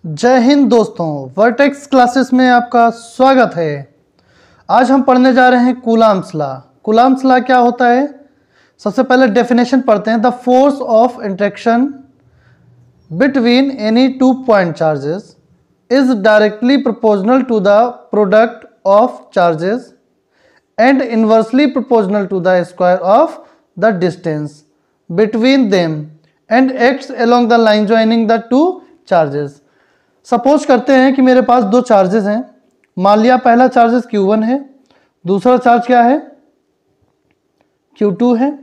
जय हिंद दोस्तों, vertex classes में आपका स्वागत है। आज हम पढ़ने जा रहे हैं कूलाम्स लॉ। कूलाम्स लॉ क्या होता है? सबसे पहले डेफिनेशन पढ़ते हैं। The force of interaction between any two point charges is directly proportional to the product of charges and inversely proportional to the square of the distance between them and acts along the line joining the two charges. Suppose करते हैं कि मेरे पास दो charges हैं। मान लिया पहला charges Q1 है, दूसरा चार्ज क्या है? Q2 है।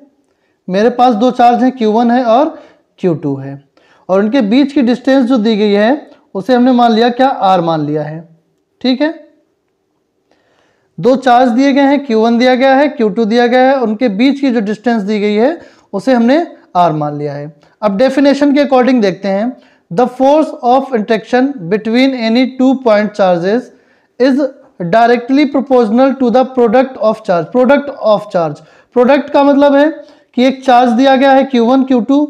मेरे पास दो चार्ज हैं, Q1 है और Q2 है, और उनके बीच की डिस्टेंस जो दी गई है उसे हमने मान लिया क्या? R मान लिया है। ठीक है, दो चार्ज दिए गए हैं, Q1 दिया गया है, Q2 दिया गया है, उनके बीच की जो डिस्टेंस दी गई है उसे हमने R मान लिया है। अब डेफिनेशन के अकॉर्डिंग देखते हैं। The force of interaction between any two point charges is directly proportional to the product of charge. Product of charge, product का मतलब है कि एक चार्ज दिया गया है Q1 Q2,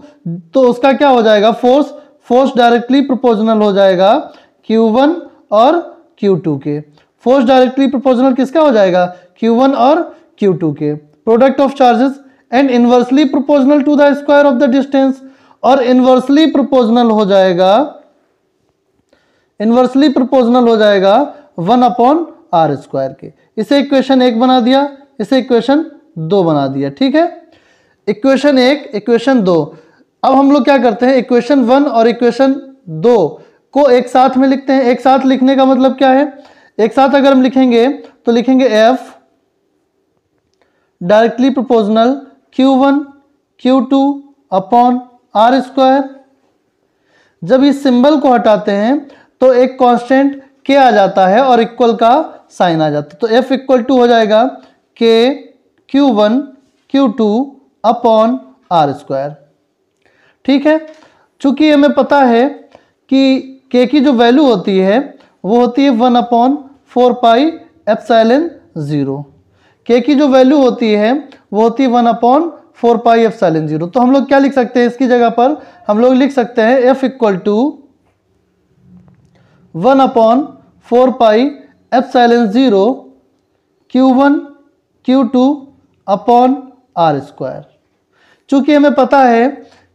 तो उसका क्या हो जाएगा? फोर्स डायरेक्टली प्रोपोर्शनल हो जाएगा Q1 और Q2 के। फोर्स डायरेक्टली प्रोपोर्शनल किसका हो जाएगा? Q1 और Q2 के। Product of charges and inversely proportional to the square of the distance, और इनवर्सली प्रोपोर्शनल हो जाएगा 1/r² के। इसे इक्वेशन 1 बना दिया, इसे इक्वेशन 2 बना दिया। ठीक है, इक्वेशन 1 इक्वेशन 2। अब हम लोग क्या करते हैं? इक्वेशन 1 और इक्वेशन 2 को एक साथ में लिखते हैं। एक साथ लिखने का मतलब क्या है? एक साथ अगर हम लिखेंगे तो लिखेंगे F directly proportional Q1 Q2 upon R²। जब इस सिंबल को हटाते हैं तो एक कांस्टेंट K आ जाता है और इक्वल का साइन आ जाता है, तो F इक्वल टू हो जाएगा K Q1 Q2 upon R²। ठीक है, चूंकि हमें पता है कि K की जो वैल्यू होती है वो होती है 1/4πε0। K की जो वैल्यू होती है वो होती है 1/4πε0। तो हम लोग क्या लिख सकते हैं? इसकी जगह पर हम लोग लिख सकते हैं F equal to 1/4πε0 Q1 Q2 upon R²। चूंकि हमें पता है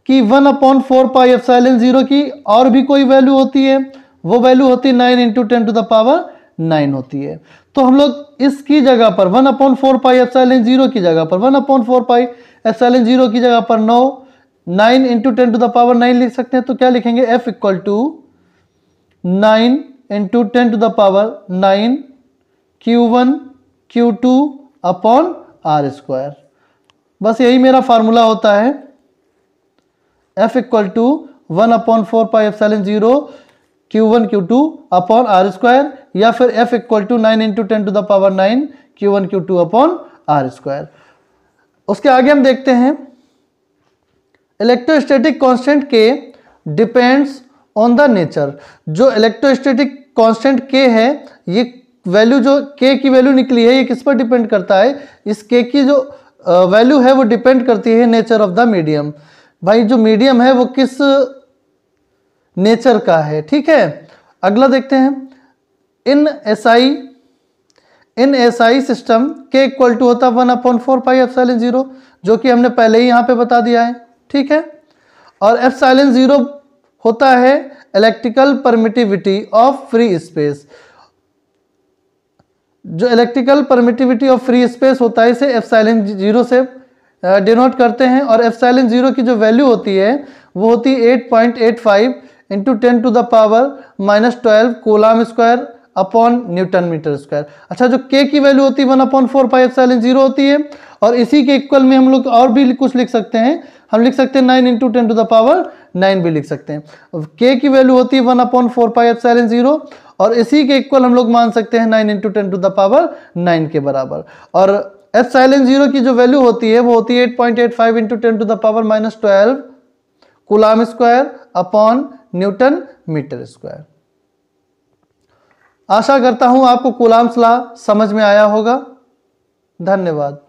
कि 1/4πε0 की और भी कोई वैल्यू होती है, वो वैल्यू होती है 9 × 10⁹ होती है। तो हम लोग इसकी जगह पर 1/4πε0 की जगह पर 1/4πε0 की जगह पर 9 × 10⁹ लिख सकते हैं। तो क्या लिखेंगे? F equal to 9 × 10⁹ Q1 Q2 upon R²। बस यही मेरा फार्मूला होता है। F equal to 1/4πε0 Q1 Q2 upon R², या फिर F equal to 9 × 10⁹ Q1 Q2 upon R²। उसके आगे हम देखते हैं electrostatic constant K depends on the nature. जो इलेक्ट्रोस्टैटिक कांस्टेंट K है, ये वैल्यू जो K की वैल्यू निकली है, ये किस पर डिपेंड करता है? इस K की जो वैल्यू है वो डिपेंड करती है नेचर ऑफ द मीडियम। भाई जो मीडियम है वो किस नेचर का है। ठीक है, अगला देखते हैं। In SI system K equal to होता है 1/4πε0, जो कि हमने पहले ही यहाँ पे बता दिया है। ठीक है, और ε0 होता है electrical permittivity of free space. जो electrical permittivity of free space होता है, इसे ε0 से डिनोट करते हैं, और ε0 की जो वैल्यू होती है वो होती है 8.85 × 10⁻⁻12 coulomb square upon newton metre square. अच्छा, जो K की वैल्यू होती है 1/4πε0 होती है, और इसी के इक्वल में हम लोग और भी कुछ लिख सकते हैं। हम लिख सकते हैं 9 × 10⁻9 भी लिख सकते हैं। K की वैल्यू होती है 1/4πε0, और इसी के इक्वल हम लोग मान सकते हैं 9 × 10⁻9 के बराबर। और ε0 की जो वैल्यू होती है वो होती है 8.85 × 10⁻⁻12 coulomb square upon newton metre square. आशा करता हूं आपको कूलम्स लॉ समझ में आया होगा। धन्यवाद।